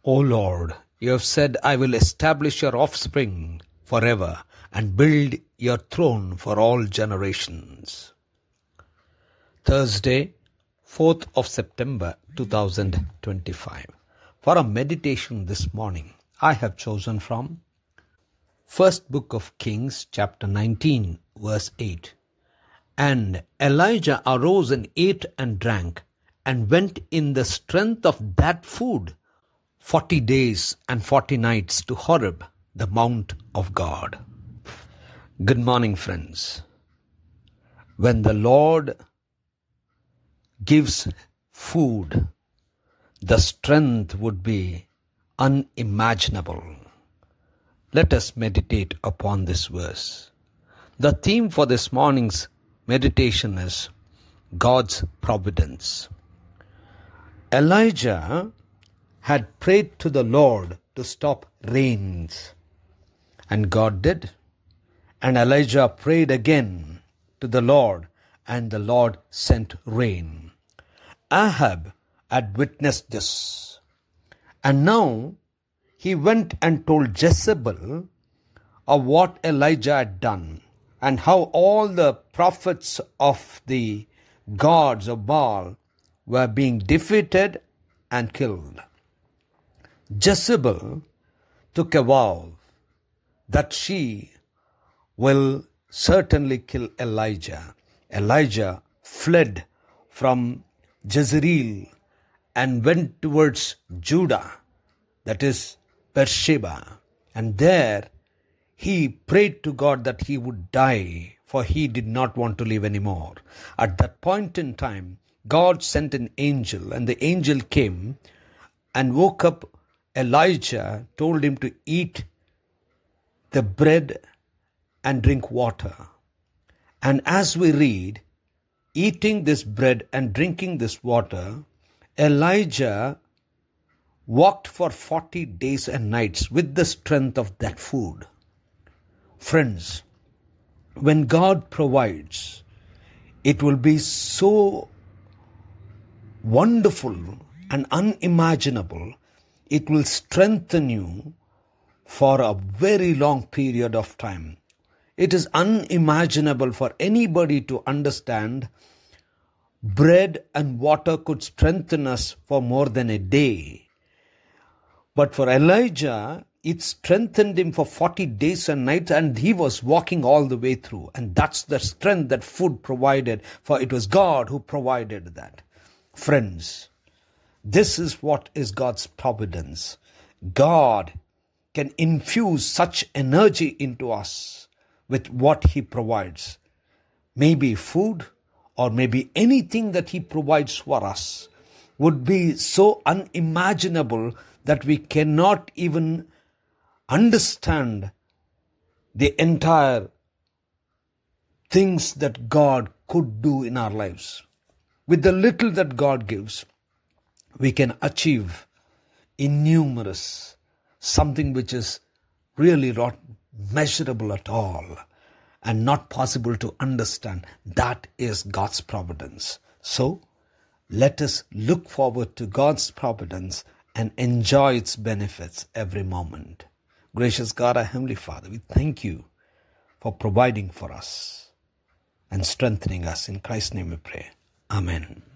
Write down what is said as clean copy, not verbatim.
O Lord, you have said, I will establish your offspring forever and build your throne for all generations. Thursday, 4th of September 2025. For a meditation this morning, I have chosen from First Book of Kings, chapter 19, verse 8. And Elijah arose and ate and drank, and went in the strength of that food 40 days and 40 nights to Horeb, the mount of God. Good morning, friends. When the Lord gives food, the strength would be unimaginable. Let us meditate upon this verse. The theme for this morning's meditation is God's providence. Elijah had prayed to the Lord to stop rains, and God did. And Elijah prayed again to the Lord, and the Lord sent rain. Ahab had witnessed this, and now he went and told Jezebel of what Elijah had done, and how all the prophets of the gods of Baal were being defeated and killed. Jezebel took a vow that she will certainly kill Elijah. Elijah fled from Jezreel and went towards Judah, that is Beersheba, and there he prayed to God that he would die, for he did not want to live anymore. At that point in time, God sent an angel, and the angel came and woke up Elijah, told him to eat the bread and drink water. And as we read, eating this bread and drinking this water, Elijah walked for 40 days and nights with the strength of that food. Friends, when God provides, it will be so wonderful and unimaginable. It will strengthen you for a very long period of time. It is unimaginable for anybody to understand bread and water could strengthen us for more than a day. But for Elijah, it strengthened him for 40 days and nights, and he was walking all the way through. And that's the strength that food provided, for it was God who provided that. Friends, this is what is God's providence. God can infuse such energy into us with what He provides. Maybe food, or maybe anything that He provides for us would be so unimaginable that we cannot even understand the entire things that God could do in our lives. With the little that God gives, we can achieve innumerous, something which is really not measurable at all and not possible to understand. That is God's providence. So, let us look forward to God's providence and enjoy its benefits every moment. Gracious God, our Heavenly Father, we thank you for providing for us and strengthening us. In Christ's name we pray. Amen.